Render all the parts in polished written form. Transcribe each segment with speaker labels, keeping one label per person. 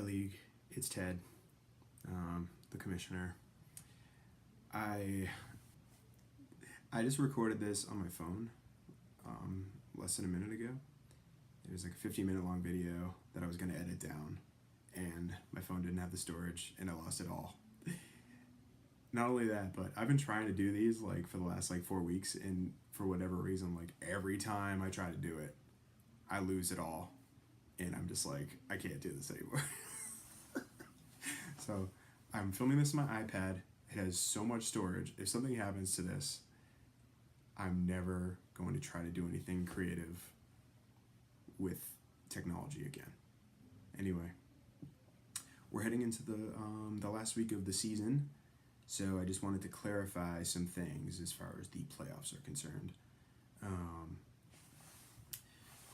Speaker 1: Hi League, it's Ted, the commissioner. I just recorded this on my phone less than a minute ago. It was like a 15-minute long video that I was going to edit down, and my phone didn't have the storage, and I lost it all. Not only that, but I've been trying to do these like for the last 4 weeks, and for whatever reason, every time I try to do it, I lose it all, and I'm just like, I can't do this anymore. So I'm filming this on my iPad. It has so much storage. If something happens to this, I'm never going to try to do anything creative with technology again. Anyway, we're heading into the last week of the season, so I just wanted to clarify some things as far as the playoffs are concerned.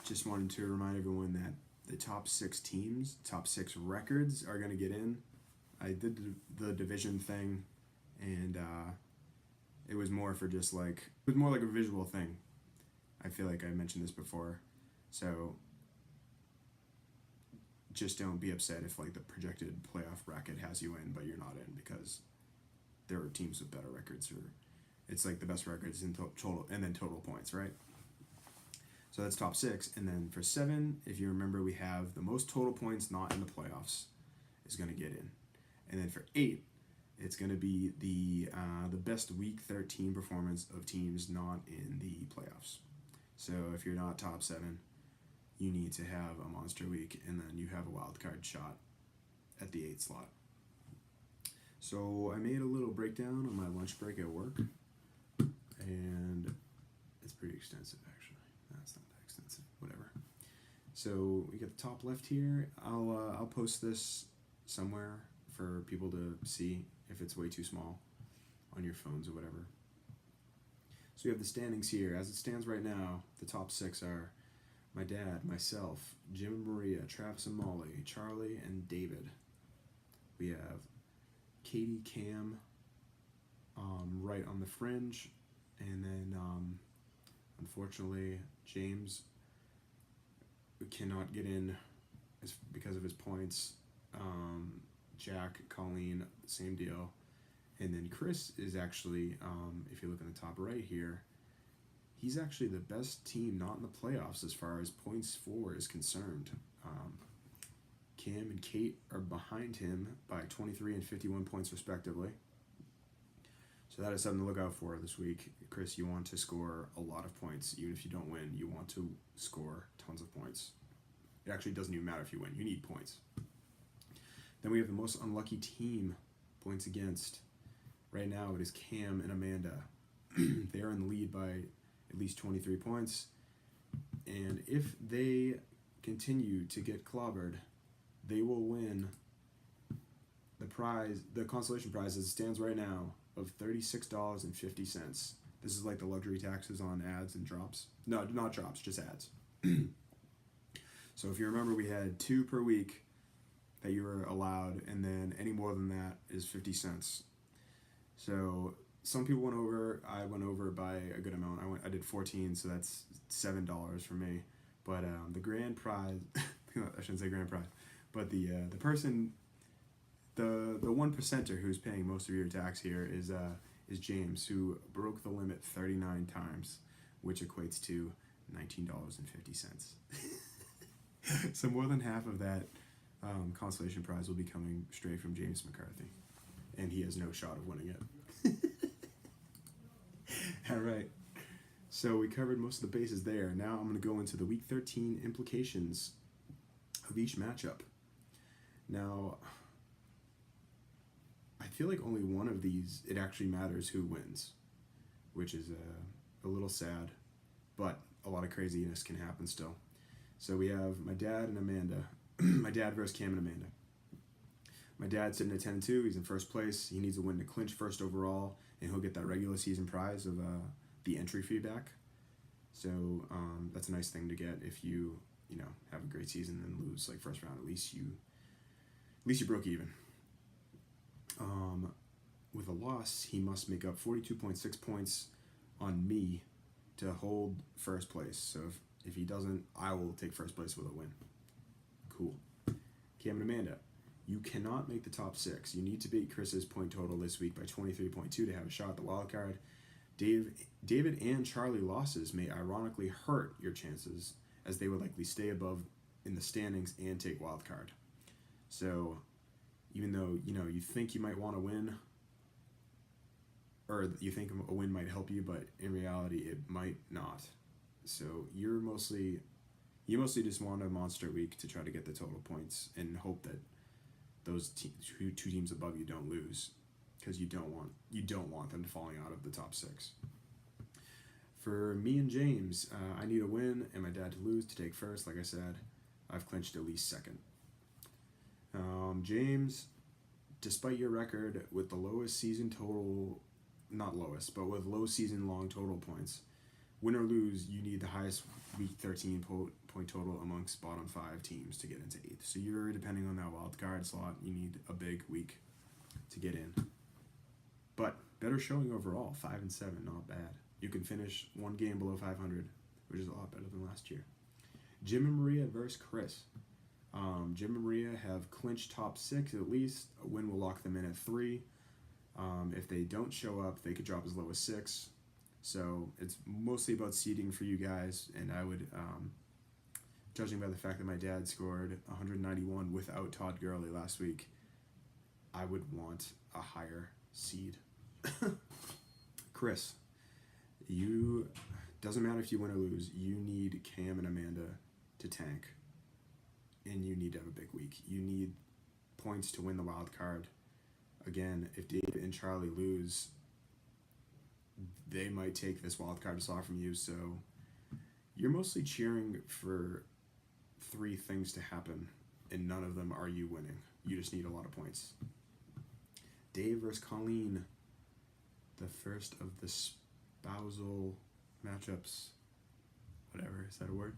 Speaker 1: Just wanted to remind everyone that the top 6 teams, top 6 records are going to get in. I did the division thing, and it was more for just it was more like a visual thing. I feel like I mentioned this before, so just don't be upset if the projected playoff bracket has you in, but you're not in, because there are teams with better records, or it's the best records in total, and then total points, right? So that's top 6, and then for 7, if you remember, we have the most total points not in the playoffs is going to get in. And then for 8, it's going to be the best Week 13 performance of teams not in the playoffs. So if you're not top 7, you need to have a monster week, and then you have a wild card shot at the 8th slot. So I made a little breakdown on my lunch break at work, and it's pretty extensive, actually. That's not that extensive, whatever. So we got the top left here. I'll post this somewhere for people to see if it's way too small on your phones or whatever. So we have the standings here. As it stands right now, the top 6 are my dad, myself, Jim and Maria, Travis and Molly, Charlie and David. We have Katie, Cam, right on the fringe, and then unfortunately James cannot get in because of his points. Jack, Colleen, same deal. And then Chris is actually, if you look in the top right here, he's actually the best team not in the playoffs as far as points for is concerned. Cam and Kate are behind him by 23 and 51 points respectively. So that is something to look out for this week. Chris, you want to score a lot of points. Even if you don't win, you want to score tons of points. It actually doesn't even matter if you win. You need points. Then we have the most unlucky team, points against. Right now it is Cam and Amanda. They are in the lead by at least 23 points. And if they continue to get clobbered, they will win the prize, the consolation prize as it stands right now, of $36.50. This is the luxury taxes on ads and drops. No, not drops, just ads. So if you remember, we had 2 per week that you were allowed, and then any more than that is 50 cents. So some people went over. I went over by a good amount. I did 14, so that's $7 for me. But the grand prize, I shouldn't say grand prize, but the person, the 1%er who's paying most of your tax here is James, who broke the limit 39 times, which equates to $19.50. So more than half of that consolation prize will be coming straight from James McCarthy, and he has no shot of winning it. All right, so we covered most of the bases there. Now I'm going to go into the Week 13 implications of each matchup. Now, I feel like only one of these, it actually matters who wins, which is a little sad, but a lot of craziness can happen still. So we have my dad and Amanda. My dad versus Cam and Amanda. My dad's sitting at 10-2. He's in first place. He needs a win to clinch first overall, and he'll get that regular season prize of the entry fee back. So that's a nice thing to get if you have a great season and lose first round. At least you broke even. With a loss, he must make up 42.6 points on me to hold first place. So if he doesn't, I will take first place with a win. Cool. Cam and Amanda. You cannot make the top 6. You need to beat Chris's point total this week by 23.2 to have a shot at the wild card. David and Charlie losses may ironically hurt your chances, as they would likely stay above in the standings and take wild card. So even though you think you might want to win, or you think a win might help you, but in reality it might not. So you mostly just want a monster week to try to get the total points and hope that those two teams above you don't lose, because you don't want them falling out of the top 6. For me and James, I need a win and my dad to lose to take first. Like I said, I've clinched at least second. James, despite your record with the lowest season total, not lowest, but with low season long total points, win or lose, you need the highest week 13 point total amongst bottom 5 teams to get into 8th. So you're depending on that wild card slot. You need a big week to get in. But better showing overall, 5-7, not bad. You can finish one game below 500, which is a lot better than last year. Jim and Maria versus Chris. Jim and Maria have clinched top 6 at least. A win will lock them in at 3. If they don't show up, they could drop as low as 6. So it's mostly about seeding for you guys, and I would, judging by the fact that my dad scored 191 without Todd Gurley last week, I would want a higher seed. Chris, doesn't matter if you win or lose, you need Cam and Amanda to tank, and you need to have a big week. You need points to win the wild card. Again, if Dave and Charlie lose, they might take this wild card slot from you, so you're mostly cheering for 3 things to happen, and none of them are you winning. You just need a lot of points. Dave versus Colleen, the first of the spousal matchups. Whatever, is that a word?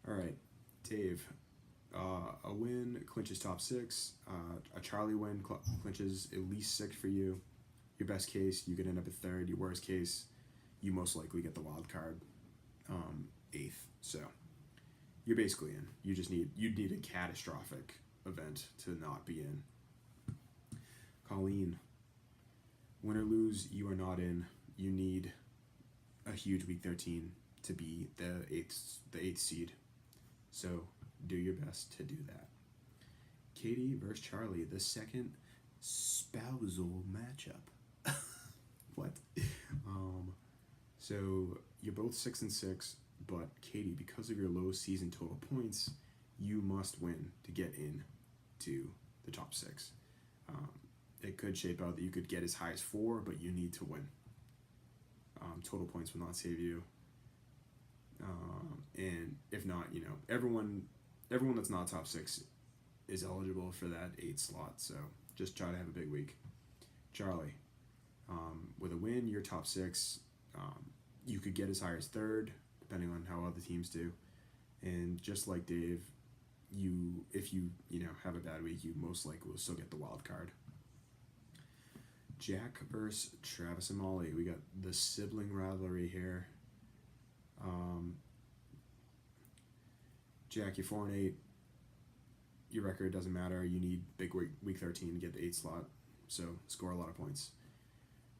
Speaker 1: All right, Dave. A win clinches top 6. A Charlie win clinches at least 6 for you. Your best case, you could end up at 3rd. Your worst case, you most likely get the wild card 8th. So you're basically in. You'd need a catastrophic event to not be in. Colleen, win or lose, you are not in. You need a huge week 13 to be the 8th seed. So do your best to do that. Katie versus Charlie, the second spousal matchup. What? So you're both 6-6, but Katie, because of your low season total points, you must win to get in to the top 6. It could shape out that you could get as high as 4, but you need to win. Total points will not save you. And if not, everyone that's not top 6 is eligible for that 8 slot. So just try to have a big week. Charlie, with a win, you're top 6. You could get as high as 3rd, depending on how other teams do. And just like Dave, if you have a bad week, you most likely will still get the wild card. Jack versus Travis and Molly. We got the sibling rivalry here. Jack, you're 4-8. Your record doesn't matter. You need big week 13 to get the 8 slot, so score a lot of points.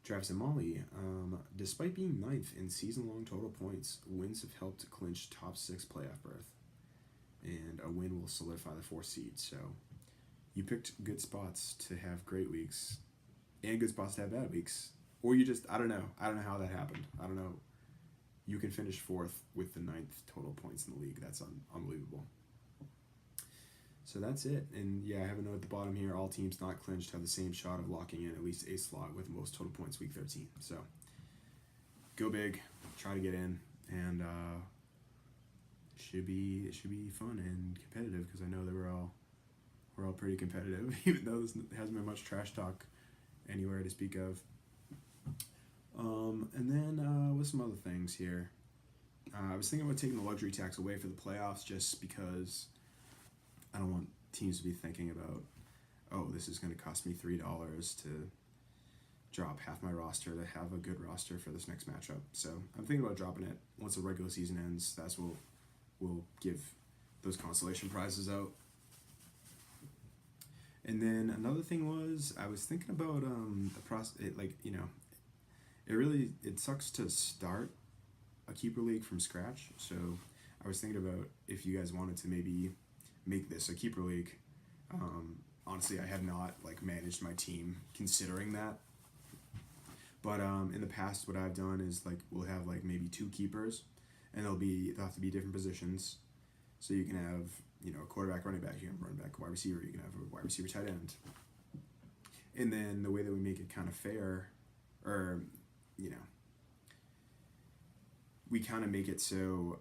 Speaker 1: Travis and Molly, despite being 9th in season-long total points, wins have helped clinch top 6 playoff berth, and a win will solidify the 4th seed. So you picked good spots to have great weeks, and good spots to have bad weeks, or you just I don't know how that happened. I don't know. You can finish 4th with the 9th total points in the league. That's unbelievable. So that's it. And yeah, I have a note at the bottom here. All teams not clinched have the same shot of locking in at least a slot with most total points week 13. So go big, try to get in, and it should be fun and competitive, because I know that we're all pretty competitive, even though there hasn't been much trash talk anywhere to speak of. And then with some other things here, I was thinking about taking the luxury tax away for the playoffs, just because I don't want teams to be thinking about, oh, this is going to cost me $3 to drop half my roster to have a good roster for this next matchup. So I'm thinking about dropping it once the regular season ends. That's what we'll give those consolation prizes out. And then another thing was I was thinking about the process. Like it really it sucks to start a keeper league from scratch. So I was thinking about if you guys wanted to maybe make this a keeper league. Honestly, I have not like managed my team considering that. But in the past, what I've done is like we'll have like maybe 2 keepers, and they'll have to be different positions. So you can have a quarterback, running back, you can have running back, wide receiver, you can have a wide receiver, tight end. And then the way that we make it kind of fair, or we kind of make it so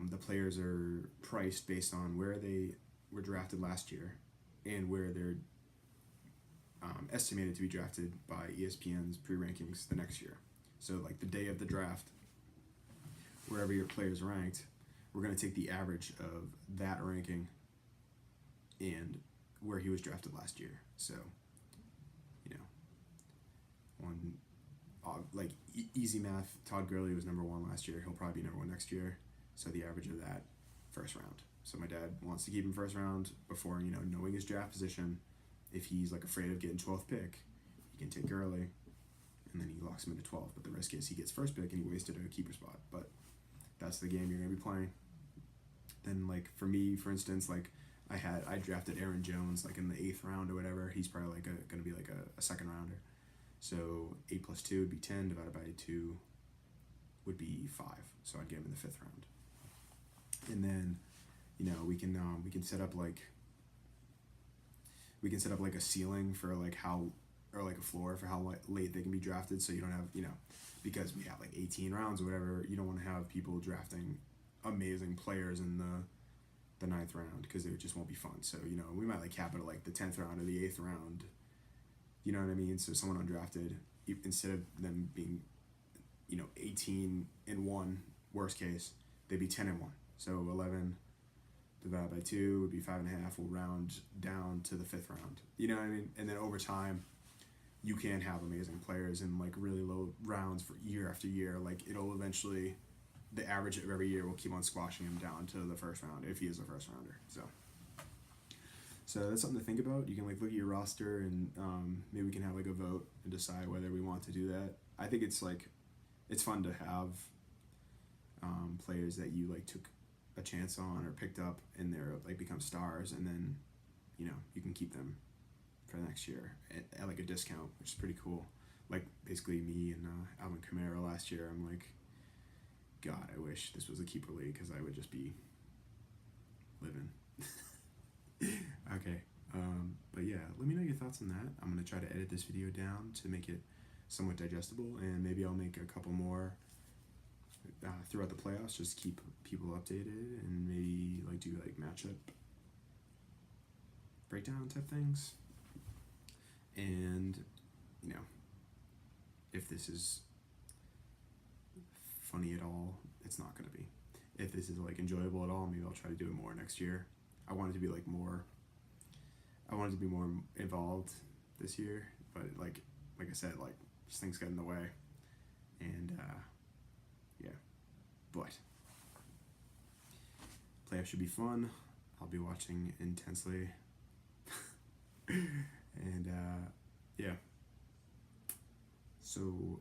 Speaker 1: the players are priced based on where they were drafted last year and where they're estimated to be drafted by ESPN's pre-rankings the next year. So like the day of the draft, wherever your player's ranked, we're going to take the average of that ranking and where he was drafted last year. So, on like easy math, Todd Gurley was number 1 last year. He'll probably be number 1 next year. So the average of that, first round. So my dad wants to keep him first round before knowing his draft position. If he's like afraid of getting 12th pick, he can take Gurley, and then he locks him into 12. But the risk is he gets first pick and he wasted a keeper spot. But that's the game you're gonna be playing. Then like for me, for instance, like I drafted Aaron Jones like in the 8th round or whatever. He's probably like gonna be like a second rounder. So 8 plus 2 would be 10 divided by 2 would be 5. So I'd get him in the 5th round. And then we can set up like a ceiling for like how, or like a floor for how late they can be drafted. So you don't have because we have like 18 rounds or whatever. You don't want to have people drafting amazing players in the 9th round because it just won't be fun. So we might like cap it at like the 10th round or the 8th round. You know what I mean? So someone undrafted, instead of them being 18-1 worst case, they'd be 10-1. So 11 divided by 2 would be 5.5. We'll round down to the 5th round. You know what I mean? And then over time, you can have amazing players in like really low rounds for year after year. Like it'll eventually, the average of every year will keep on squashing him down to the 1st round if he is a 1st rounder. So that's something to think about. You can like look at your roster and maybe we can have like a vote and decide whether we want to do that. I think it's fun to have players that you like took a chance on or picked up and they're like become stars, and then you can keep them for the next year at like a discount, which is pretty cool. Like basically me and Alvin Kamara last year, I'm like, God, I wish this was a keeper league because I would just be living. Okay, but yeah, let me know your thoughts on that. I'm going to try to edit this video down to make it somewhat digestible, and maybe I'll make a couple more throughout the playoffs, just keep people updated, and maybe like do like matchup breakdown type things. And if this is funny at all, it's not going to be. If this is like enjoyable at all, maybe I'll try to do it more next year. I wanted to be more involved this year, but like I said, like just things got in the way, and yeah. But playoffs should be fun. I'll be watching intensely, and yeah. So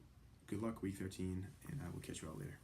Speaker 1: good luck week 13, and I will catch you all later.